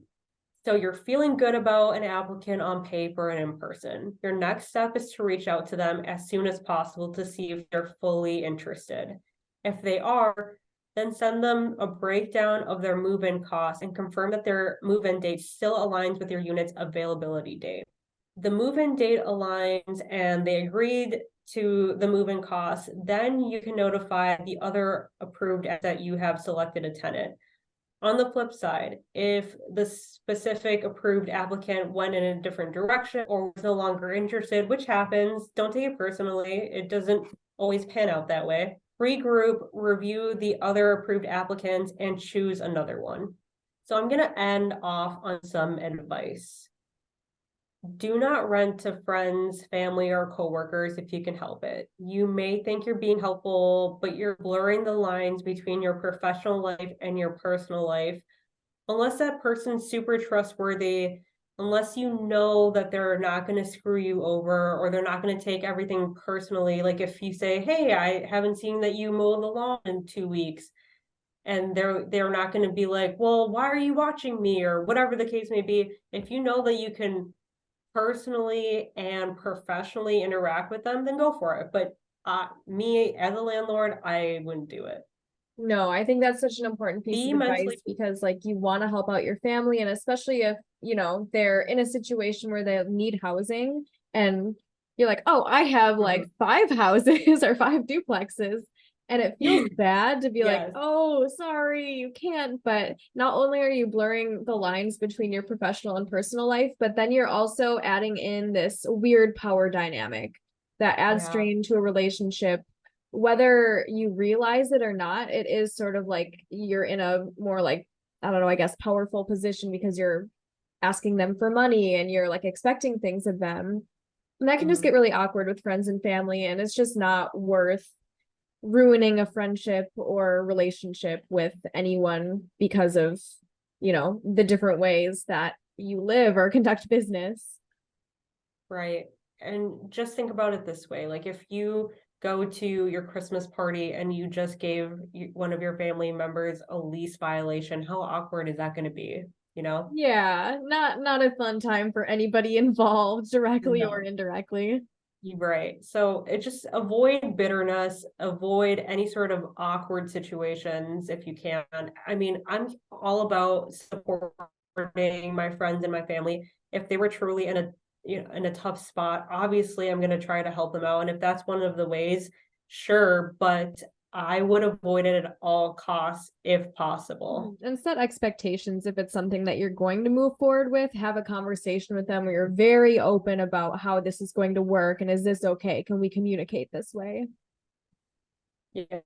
So you're feeling good about an applicant on paper and in person. Your next step is to reach out to them as soon as possible to see if they're fully interested. If they are, then send them a breakdown of their move-in costs and confirm that their move-in date still aligns with your unit's availability date. The move-in date aligns and they agreed to the move-in costs, then you can notify the other approved that you have selected a tenant. On the flip side, if the specific approved applicant went in a different direction or was no longer interested, which happens, don't take it personally. It doesn't always pan out that way. Regroup, review the other approved applicants, and choose another one. So I'm going to end off on some advice. Do not rent to friends, family, or coworkers if you can help it. You may think you're being helpful, but you're blurring the lines between your professional life and your personal life. Unless that person's super trustworthy, unless you know that they're not going to screw you over or they're not going to take everything personally. Like if you say, hey, I haven't seen that you mow the lawn in 2 weeks, and they're not going to be like, well, why are you watching me, or whatever the case may be. If you know that you can personally and professionally interact with them, then go for it. But me as a landlord, I wouldn't do it. No, I think that's such an important piece Be of mentally advice because like you want to help out your family, and especially if, they're in a situation where they need housing and you're like, "Oh, I have like 5 houses or 5 duplexes." And it feels bad to be like, yes. "Oh, sorry, you can't." But not only are you blurring the lines between your professional and personal life, but then you're also adding in this weird power dynamic that adds Yeah. strain to a relationship. Whether you realize it or not, it is sort of like you're in a more like, I don't know, I guess powerful position because you're asking them for money and you're like expecting things of them. And that can just Mhm. get really awkward with friends and family. And it's just not worth ruining a friendship or relationship with anyone because of, the different ways that you live or conduct business. Right. And just think about it this way. Like if you go to your Christmas party and you just gave one of your family members a lease violation, how awkward is that going to be? You know? Yeah, not a fun time for anybody involved, directly or No. indirectly. You're right. So it just avoid bitterness, avoid any sort of awkward situations if you can. I mean, I'm all about supporting my friends and my family. If they were truly in a tough spot, obviously I'm going to try to help them out. And if that's one of the ways, sure, but I would avoid it at all costs if possible. And set expectations if it's something that you're going to move forward with. Have a conversation with them where you're very open about how this is going to work and is this okay? Can we communicate this way? Yes.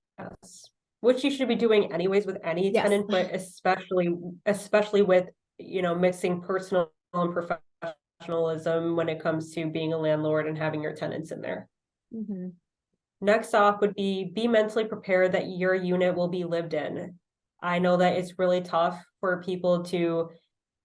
Which you should be doing anyways with any Yes. tenant, but especially with, mixing personal and professionalism when it comes to being a landlord and having your tenants in there. Mm-hmm. Next off would be mentally prepared that your unit will be lived in. I know that it's really tough for people to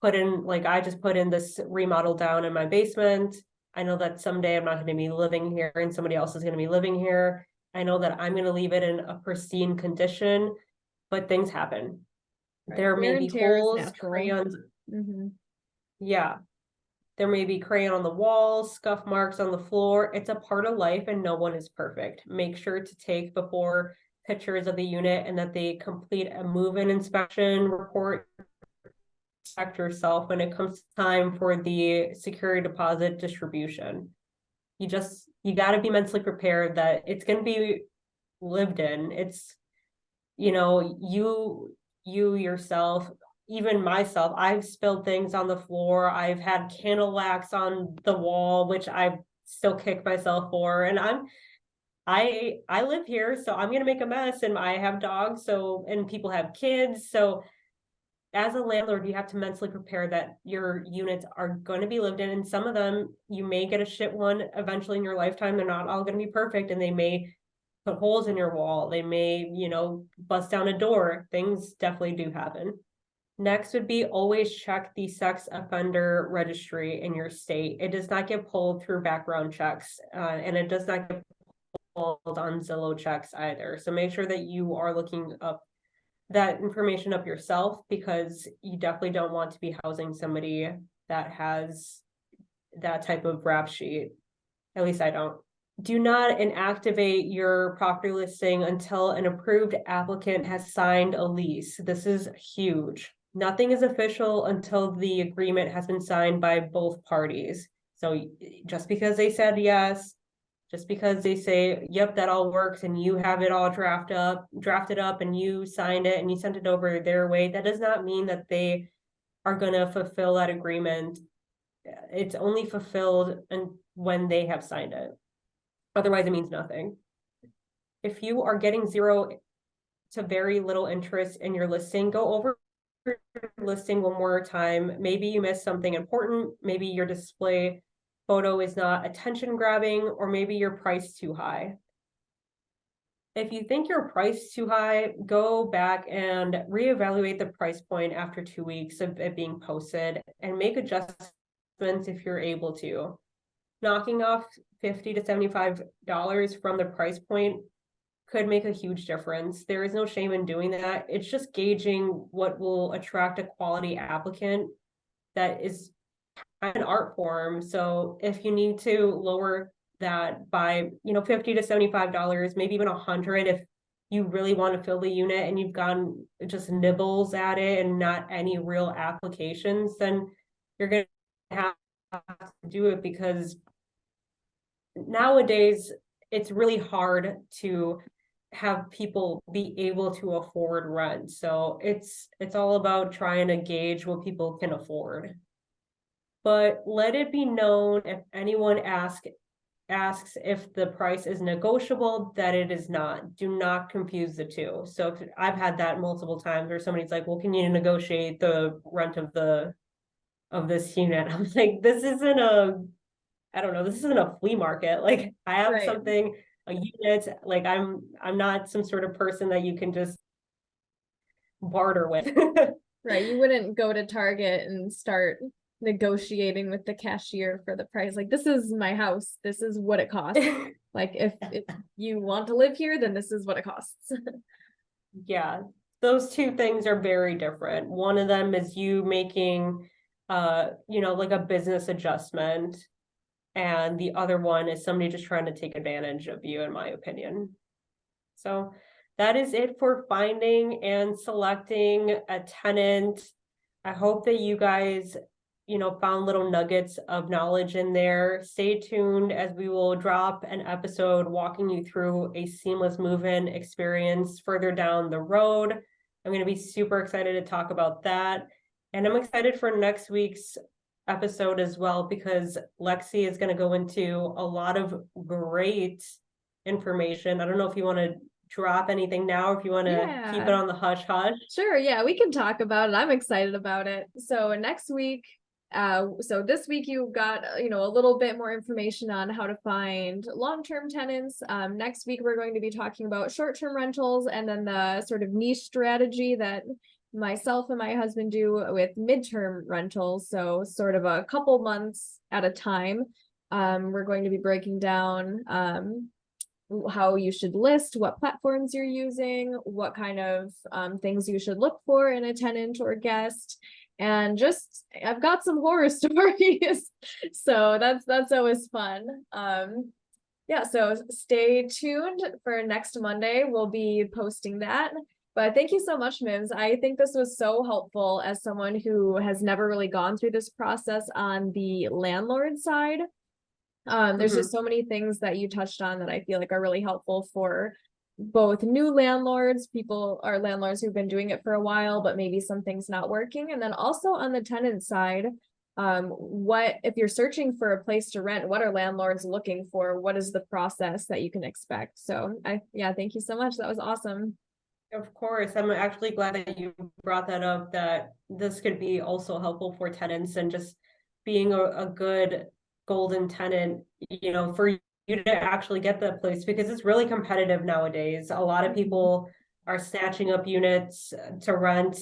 put in, like I just put in this remodel down in my basement. I know that someday I'm not going to be living here and somebody else is going to be living here. I know that I'm going to leave it in a pristine condition, but things happen. Right. There may Wear and be tear is holes, natural. crayons. Mm-hmm. Yeah, there may be crayon on the walls, scuff marks on the floor. It's a part of life and no one is perfect. Make sure to take before pictures of the unit and that they complete a move-in inspection report. Check yourself when it comes to time for the security deposit distribution. You got to be mentally prepared that it's going to be lived in. It's, you yourself even myself, I've spilled things on the floor. I've had candle wax on the wall, which I still kick myself for. And I live here, so I'm gonna make a mess, and I have dogs, so, and people have kids. So as a landlord, you have to mentally prepare that your units are going to be lived in, and some of them you may get a shit one eventually in your lifetime. They're not all going to be perfect, and they may put holes in your wall. They may, bust down a door. Things definitely do happen. Next would be always check the sex offender registry in your state. It does not get pulled through background checks, and it does not get pulled on Zillow checks either. So make sure that you are looking up that information up yourself, because you definitely don't want to be housing somebody that has that type of rap sheet. At least I don't. Do not inactivate your property listing until an approved applicant has signed a lease. This is huge. Nothing is official until the agreement has been signed by both parties. So just because they said yes, just because they say, yep, that all works, and you have it all drafted up, and you signed it and you sent it over their way, that does not mean that they are going to fulfill that agreement. It's only fulfilled when they have signed it. Otherwise, it means nothing. If you are getting zero to very little interest in your listing, go over your listing one more time. Maybe you missed something important. Maybe your display photo is not attention grabbing, or maybe your price too high. If you think your price too high, go back and reevaluate the price point after 2 weeks of it being posted, and make adjustments if you're able to. Knocking off $50 to $75 from the price point could make a huge difference. There is no shame in doing that. It's just gauging what will attract a quality applicant that is an art form. So if you need to lower that by, $50 to $75, maybe even $100, if you really want to fill the unit and you've gotten just nibbles at it and not any real applications, then you're going to have to do it, because nowadays it's really hard to have people be able to afford rent. So it's all about trying to gauge what people can afford. But let it be known, if anyone asks if the price is negotiable, that it is not. Do not confuse the two. So I've had that multiple times where somebody's like, well, can you negotiate the rent of this unit? I'm like, this isn't a flea market. Like, I have Right. something, a unit, like I'm not some sort of person that you can just barter with. Right. You wouldn't go to Target and start negotiating with the cashier for the price. Like, this is my house. This is what it costs. Like, if you want to live here, then this is what it costs. Yeah, those two things are very different. One of them is you making, like a business adjustment. And the other one is somebody just trying to take advantage of you, in my opinion. So that is it for finding and selecting a tenant. I hope that you guys, found little nuggets of knowledge in there. Stay tuned, as we will drop an episode walking you through a seamless move-in experience further down the road. I'm going to be super excited to talk about that. And I'm excited for next week's episode as well, because Lexie is going to go into a lot of great information. I don't know if you want to drop anything now, or if you want to keep it on the hush hush. Sure, yeah, we can talk about it. I'm excited about it. So next week, so this week you got, a little bit more information on how to find long-term tenants. Next week we're going to be talking about short-term rentals, and then the sort of niche strategy that myself and my husband do with midterm rentals. So sort of a couple months at a time. We're going to be breaking down how you should list, what platforms you're using, what kind of things you should look for in a tenant or guest. And just, I've got some horror stories. So that's always fun. Yeah, so stay tuned for next Monday. We'll be posting that. But thank you so much, Mims. I think this was so helpful as someone who has never really gone through this process on the landlord side. There's just so many things that you touched on that I feel like are really helpful for both new landlords, people or landlords who've been doing it for a while, but maybe something's not working. And then also on the tenant side, what if you're searching for a place to rent, what are landlords looking for? What is the process that you can expect? So yeah, thank you so much. That was awesome. Of course, I'm actually glad that you brought that up, that this could be also helpful for tenants and just being a good golden tenant, for you to actually get that place, because it's really competitive nowadays. A lot of people are snatching up units to rent,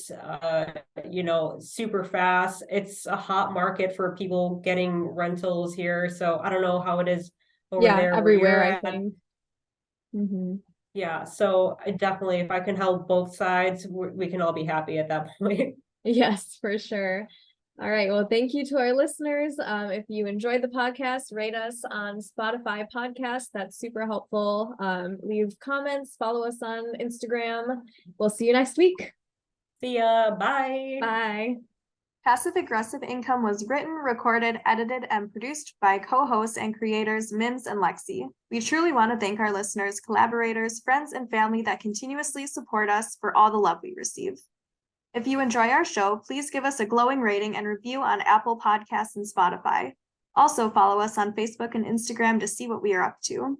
super fast. It's a hot market for people getting rentals here. So I don't know how it is over Yeah, there where everywhere, you're I at. think. Yeah, so I definitely, if I can help both sides, we can all be happy at that point. Yes, for sure. All right. Well, thank you to our listeners. If you enjoyed the podcast, rate us on Spotify podcast. That's super helpful. Leave comments, follow us on Instagram. We'll see you next week. See ya. Bye. Bye. Passive Aggressive Income was written, recorded, edited, and produced by co-hosts and creators Mims and Lexie. We truly want to thank our listeners, collaborators, friends, and family that continuously support us for all the love we receive. If you enjoy our show, please give us a glowing rating and review on Apple Podcasts and Spotify. Also follow us on Facebook and Instagram to see what we are up to.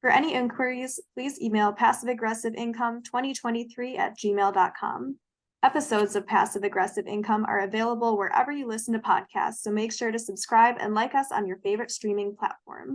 For any inquiries, please email passiveaggressiveincome2023@gmail.com. Episodes of Passive Aggressive Income are available wherever you listen to podcasts, so make sure to subscribe and like us on your favorite streaming platform.